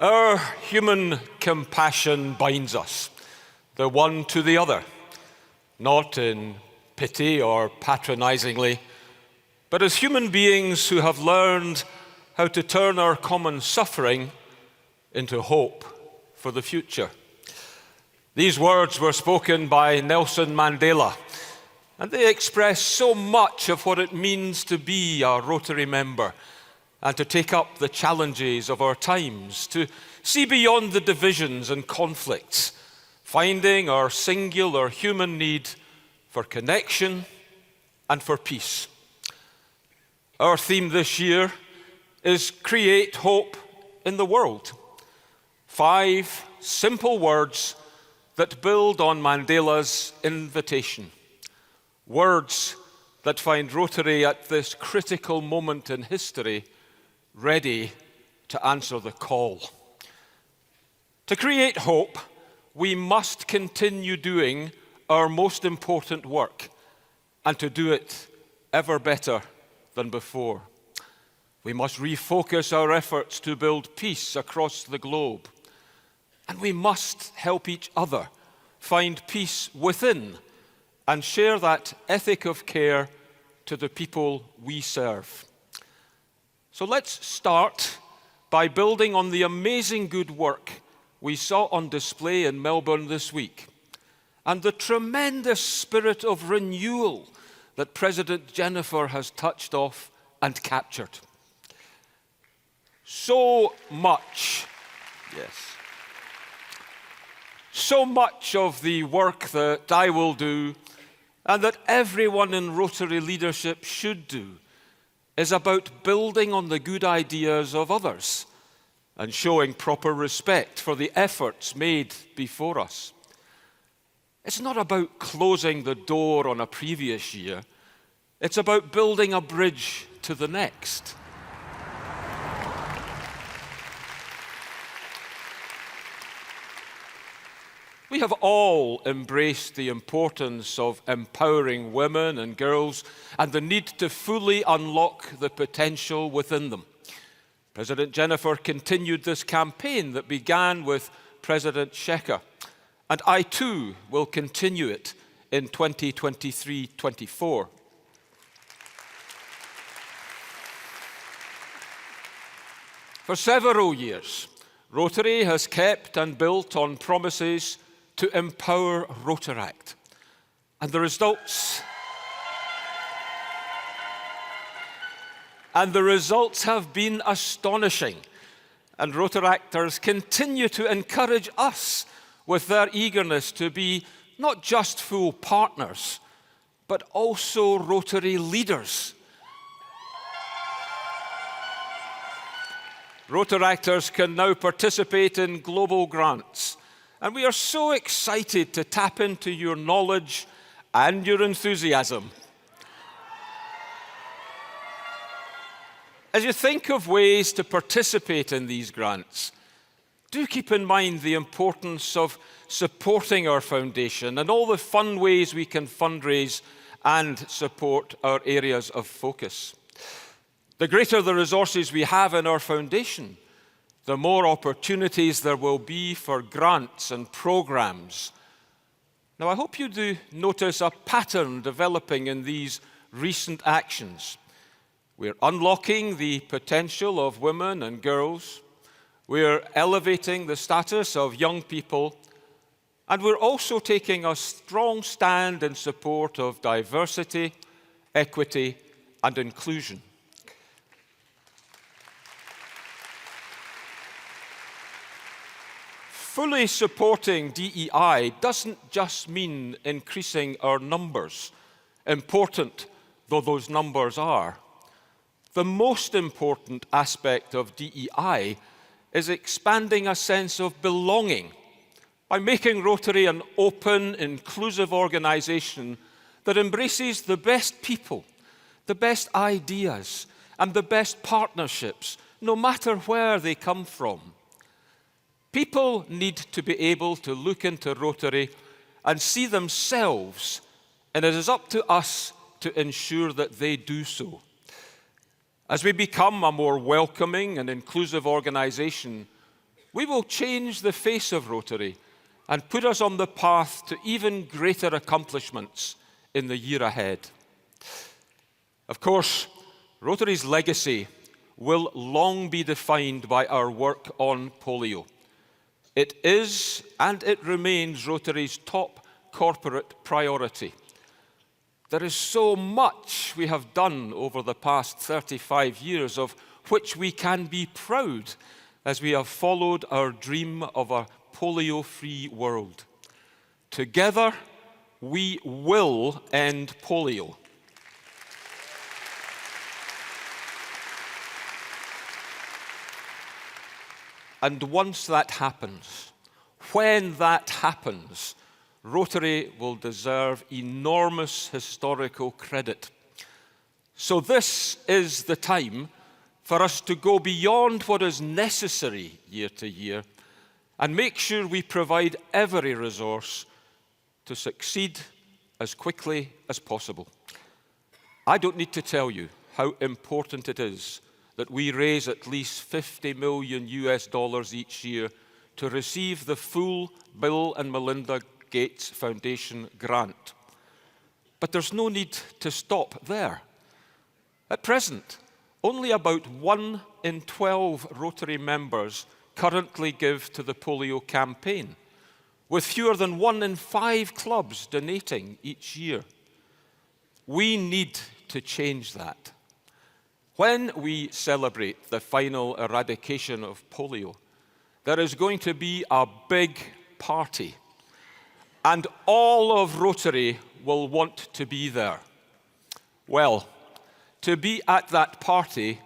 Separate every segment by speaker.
Speaker 1: Our human compassion binds us, the one to the other, not in pity or patronizingly, but as human beings who have learned how to turn our common suffering into hope for the future. These words were spoken by Nelson Mandela, and they express so much of what it means to be a Rotary member and to take up the challenges of our times, to see beyond the divisions and conflicts, finding our singular human need for connection and for peace. Our theme this year is Create Hope in the World. 5 simple words that build on Mandela's invitation. Words that find Rotary at this critical moment in history ready to answer the call. To create hope, we must continue doing our most important work and to do it ever better than before. We must refocus our efforts to build peace across the globe. And we must help each other find peace within and share that ethic of care to the people we serve. So let's start by building on the amazing good work we saw on display in Melbourne this week and the tremendous spirit of renewal that President Jennifer has touched off and captured. So much of the work that I will do and that everyone in Rotary leadership should do is about building on the good ideas of others and showing proper respect for the efforts made before us. It's not about closing the door on a previous year. It's about building a bridge to the next. We have all embraced the importance of empowering women and girls and the need to fully unlock the potential within them. President Jennifer continued this campaign that began with President Shekhar, and I too will continue it in 2023-24. For several years, Rotary has kept and built on promises to empower Rotaract. And the results have been astonishing. And Rotaractors continue to encourage us with their eagerness to be not just full partners, but also Rotary leaders. Rotaractors can now participate in global grants. And we are so excited to tap into your knowledge and your enthusiasm. As you think of ways to participate in these grants, do keep in mind the importance of supporting our foundation and all the fun ways we can fundraise and support our areas of focus. The greater the resources we have in our foundation, the more opportunities there will be for grants and programs. Now, I hope you do notice a pattern developing in these recent actions. We're unlocking the potential of women and girls. We're elevating the status of young people. And we're also taking a strong stand in support of diversity, equity, and inclusion. Fully supporting DEI doesn't just mean increasing our numbers, important though those numbers are. The most important aspect of DEI is expanding a sense of belonging by making Rotary an open, inclusive organization that embraces the best people, the best ideas, and the best partnerships, no matter where they come from. People need to be able to look into Rotary and see themselves, and it is up to us to ensure that they do so. As we become a more welcoming and inclusive organization, we will change the face of Rotary and put us on the path to even greater accomplishments in the year ahead. Of course, Rotary's legacy will long be defined by our work on polio. It is and it remains Rotary's top corporate priority. There is so much we have done over the past 35 years of which we can be proud as we have followed our dream of a polio-free world. Together, we will end polio. And once that happens, when that happens, Rotary will deserve enormous historical credit. So this is the time for us to go beyond what is necessary year to year and make sure we provide every resource to succeed as quickly as possible. I don't need to tell you how important it is that we raise at least $50 million each year to receive the full Bill and Melinda Gates Foundation grant. But there's no need to stop there. At present, only about 1 in 12 Rotary members currently give to the polio campaign, with fewer than 1 in 5 clubs donating each year. We need to change that. When we celebrate the final eradication of polio, there is going to be a big party, and all of Rotary will want to be there. Well, to be at that party,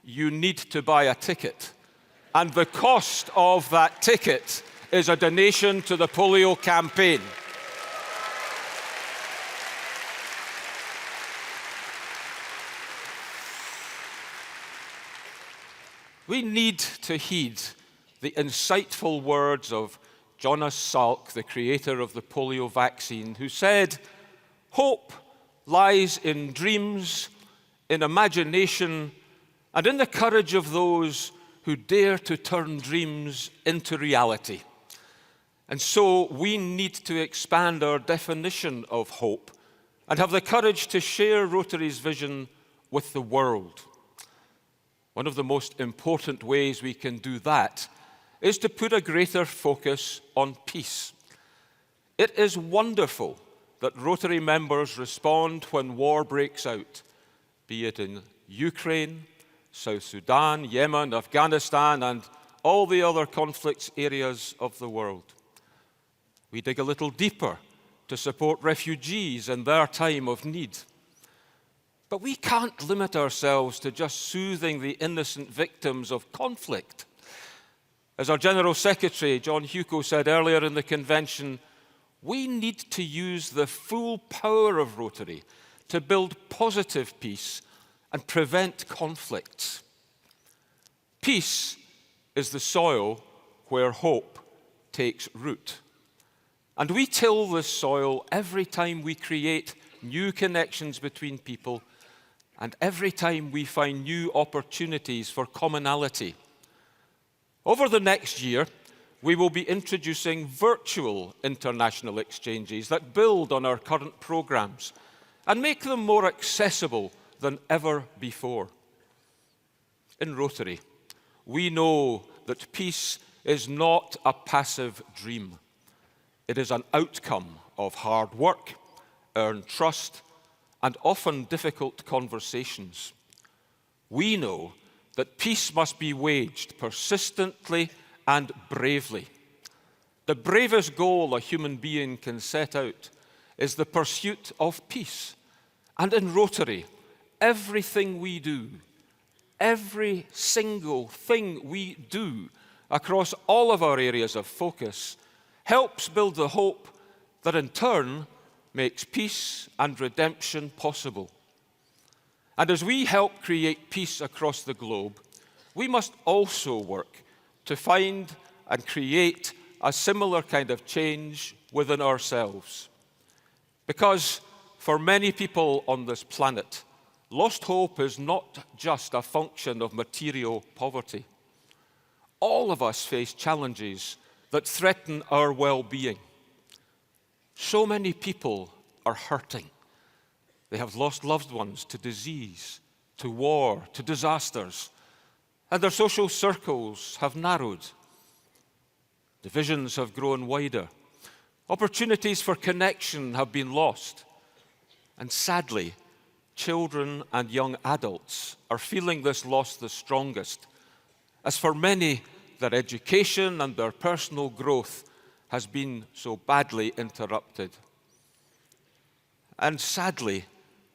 Speaker 1: you need to buy a ticket, and the cost of that ticket is a donation to the polio campaign. We need to heed the insightful words of Jonas Salk, the creator of the polio vaccine, who said, "Hope lies in dreams, in imagination, and in the courage of those who dare to turn dreams into reality." And so we need to expand our definition of hope and have the courage to share Rotary's vision with the world. One of the most important ways we can do that is to put a greater focus on peace. It is wonderful that Rotary members respond when war breaks out, be it in Ukraine, South Sudan, Yemen, Afghanistan, and all the other conflict areas of the world. We dig a little deeper to support refugees in their time of need. But we can't limit ourselves to just soothing the innocent victims of conflict. As our General Secretary, John Hugo, said earlier in the convention, we need to use the full power of Rotary to build positive peace and prevent conflicts. Peace is the soil where hope takes root. And we till this soil every time we create new connections between people and every time we find new opportunities for commonality. Over the next year, we will be introducing virtual international exchanges that build on our current programs and make them more accessible than ever before. In Rotary, we know that peace is not a passive dream. It is an outcome of hard work, earned trust, and often difficult conversations. We know that peace must be waged persistently and bravely. The bravest goal a human being can set out is the pursuit of peace. And in Rotary, everything we do, every single thing we do across all of our areas of focus helps build the hope that in turn makes peace and redemption possible. And as we help create peace across the globe, we must also work to find and create a similar kind of change within ourselves. Because for many people on this planet, lost hope is not just a function of material poverty. all of us face challenges that threaten our well-being. So many people are hurting. They have lost loved ones to disease, to war, to disasters, and their social circles have narrowed. Divisions have grown wider. Opportunities for connection have been lost. And sadly, children and young adults are feeling this loss the strongest, as for many, their education and their personal growth has been so badly interrupted. And sadly,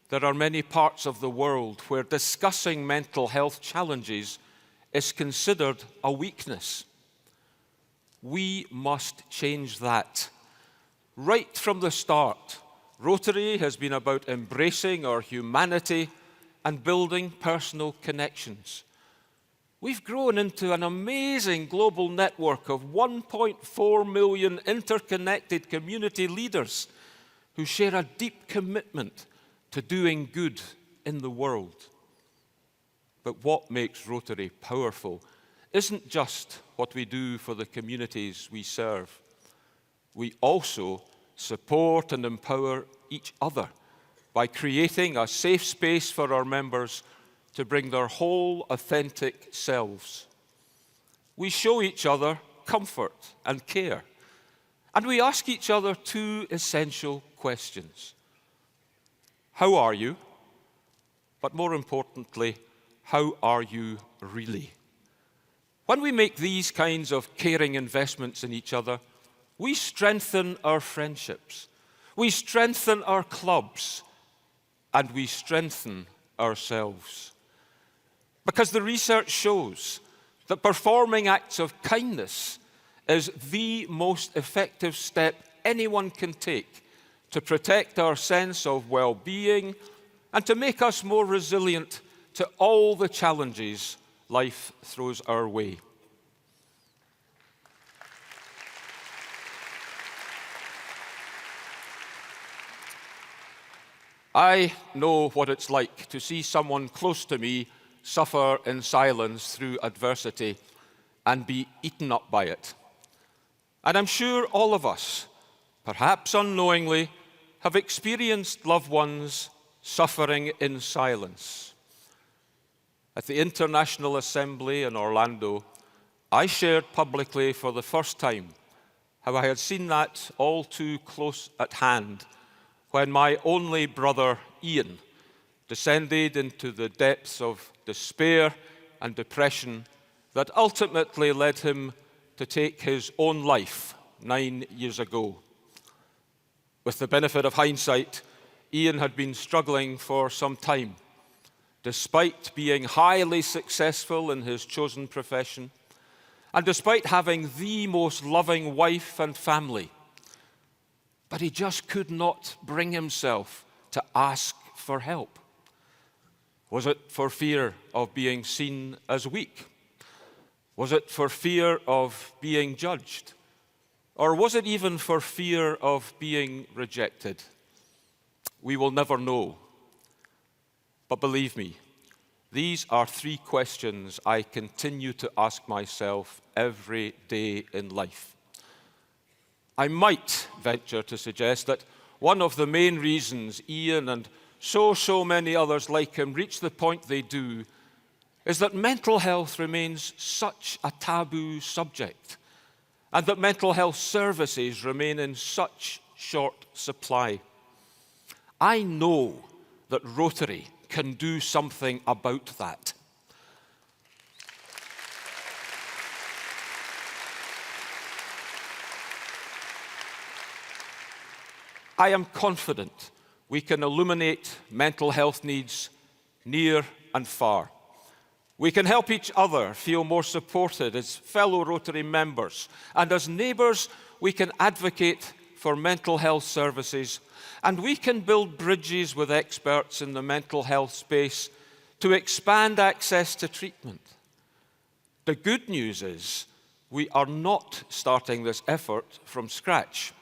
Speaker 1: there are many parts of the world where discussing mental health challenges is considered a weakness. We must change that. Right from the start, Rotary has been about embracing our humanity and building personal connections. We've grown into an amazing global network of 1.4 million interconnected community leaders who share a deep commitment to doing good in the world. But what makes Rotary powerful isn't just what we do for the communities we serve. We also support and empower each other by creating a safe space for our members to bring their whole authentic selves. We show each other comfort and care, and we ask each other two essential questions. How are you? But more importantly, how are you really? When we make these kinds of caring investments in each other, we strengthen our friendships, we strengthen our clubs, and we strengthen ourselves. Because the research shows that performing acts of kindness is the most effective step anyone can take to protect our sense of well-being and to make us more resilient to all the challenges life throws our way. I know what it's like to see someone close to me suffer in silence through adversity and be eaten up by it. And I'm sure all of us, perhaps unknowingly, have experienced loved ones suffering in silence. At the International Assembly in Orlando, I shared publicly for the first time how I had seen that all too close at hand when my only brother, Ian, descended into the depths of despair and depression that ultimately led him to take his own life 9 years ago. With the benefit of hindsight, Ian had been struggling for some time, despite being highly successful in his chosen profession, and despite having the most loving wife and family. But he just could not bring himself to ask for help. Was it for fear of being seen as weak? Was it for fear of being judged? Or was it even for fear of being rejected? We will never know. But believe me, these are three questions I continue to ask myself every day in life. I might venture to suggest that one of the main reasons Ian and so many others like him reach the point they do is that mental health remains such a taboo subject, and that mental health services remain in such short supply. I know that Rotary can do something about that. I am confident we can illuminate mental health needs near and far. We can help each other feel more supported as fellow Rotary members. And as neighbours, we can advocate for mental health services. And we can build bridges with experts in the mental health space to expand access to treatment. The good news is we are not starting this effort from scratch.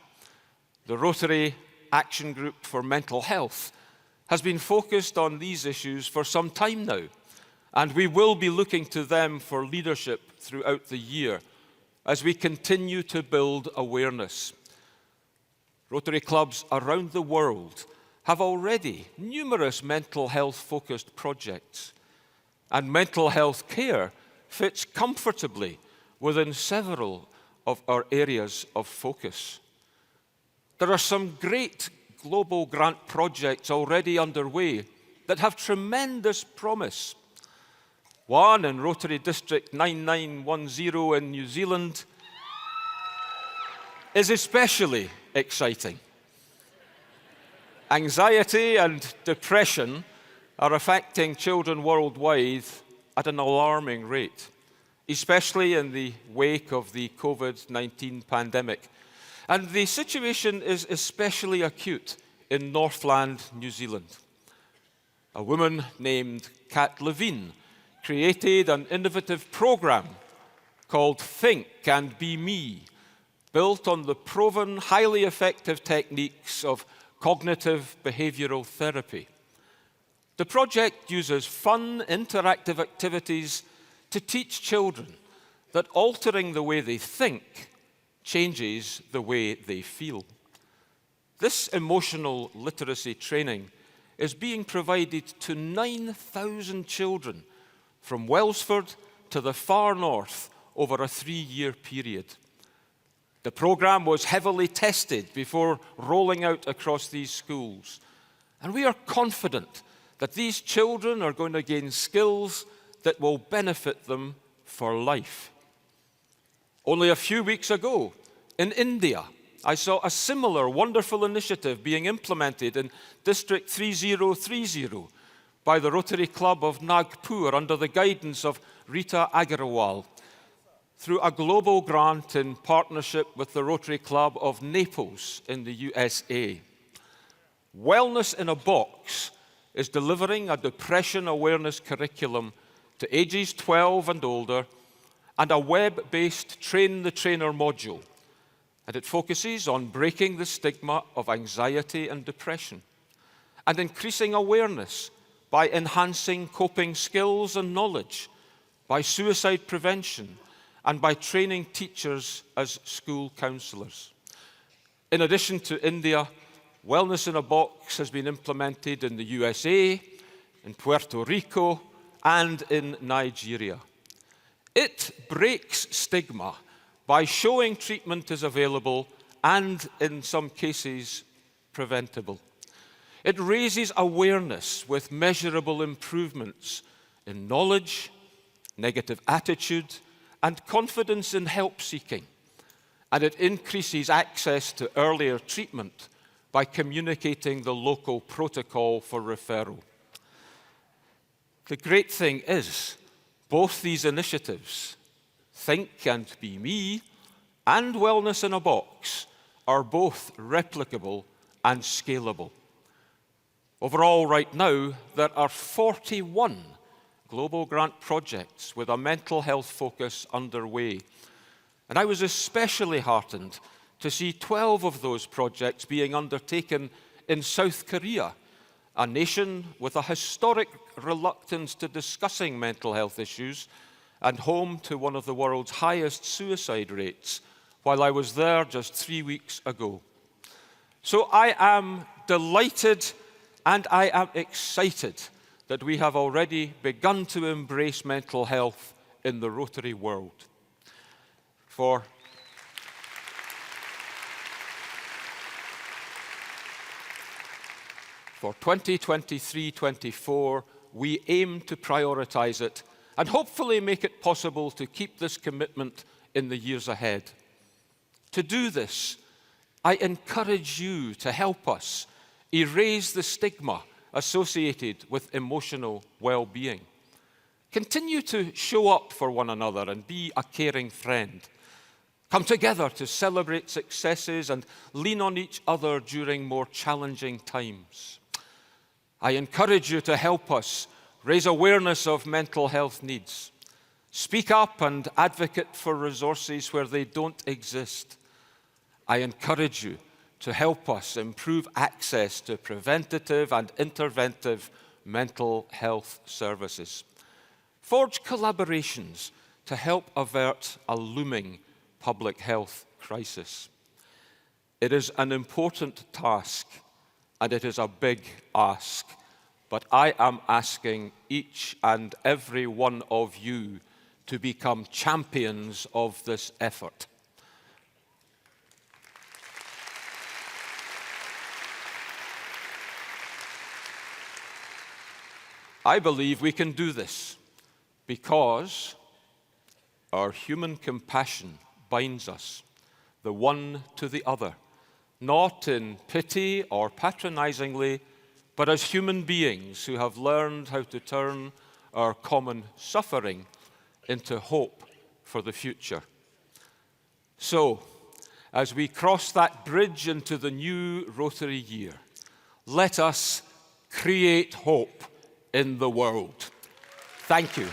Speaker 1: The Rotary Action Group for Mental Health has been focused on these issues for some time now, and we will be looking to them for leadership throughout the year as we continue to build awareness. Rotary clubs around the world have already numerous mental health-focused projects, and mental health care fits comfortably within several of our areas of focus. There are some great global grant projects already underway that have tremendous promise. One in Rotary District 9910 in New Zealand is especially exciting. Anxiety and depression are affecting children worldwide at an alarming rate, especially in the wake of the COVID-19 pandemic. And the situation is especially acute in Northland, New Zealand. A woman named Kat Levine created an innovative program called Think and Be Me, built on the proven, highly effective techniques of cognitive behavioral therapy. The project uses fun, interactive activities to teach children that altering the way they think changes the way they feel. This emotional literacy training is being provided to 9,000 children from Wellsford to the far north over a 3-year period. The program was heavily tested before rolling out across these schools, and we are confident that these children are going to gain skills that will benefit them for life. Only a few weeks ago, in India, I saw a similar wonderful initiative being implemented in District 3030 by the Rotary Club of Nagpur under the guidance of Rita Agarwal through a global grant in partnership with the Rotary Club of Naples in the USA. Wellness in a Box is delivering a depression awareness curriculum to ages 12 and older and a web-based Train the Trainer module. And it focuses on breaking the stigma of anxiety and depression and increasing awareness by enhancing coping skills and knowledge, by suicide prevention, and by training teachers as school counsellors. In addition to India, Wellness in a Box has been implemented in the USA, in Puerto Rico, and in Nigeria. It breaks stigma by showing treatment is available and, in some cases, preventable. It raises awareness with measurable improvements in knowledge, negative attitude, and confidence in help seeking. And it increases access to earlier treatment by communicating the local protocol for referral. The great thing is, both these initiatives, Think and Be Me and Wellness in a Box, are both replicable and scalable. Overall, right now, there are 41 global grant projects with a mental health focus underway. And I was especially heartened to see 12 of those projects being undertaken in South Korea, a nation with a historic reluctance to discussing mental health issues and home to one of the world's highest suicide rates, while I was there just 3 weeks ago. So I am delighted and I am excited that we have already begun to embrace mental health in the Rotary world. For 2023-24, we aim to prioritize it and hopefully make it possible to keep this commitment in the years ahead. To do this, I encourage you to help us erase the stigma associated with emotional well-being. Continue to show up for one another and be a caring friend. Come together to celebrate successes and lean on each other during more challenging times. I encourage you to help us raise awareness of mental health needs. Speak up and advocate for resources where they don't exist. I encourage you to help us improve access to preventative and interventive mental health services. Forge collaborations to help avert a looming public health crisis. It is an important task, and it is a big ask, but I am asking each and every one of you to become champions of this effort. I believe we can do this because our human compassion binds us, the one to the other, not in pity or patronizingly, but as human beings who have learned how to turn our common suffering into hope for the future. So, as we cross that bridge into the new Rotary year, let us create hope in the world. Thank you.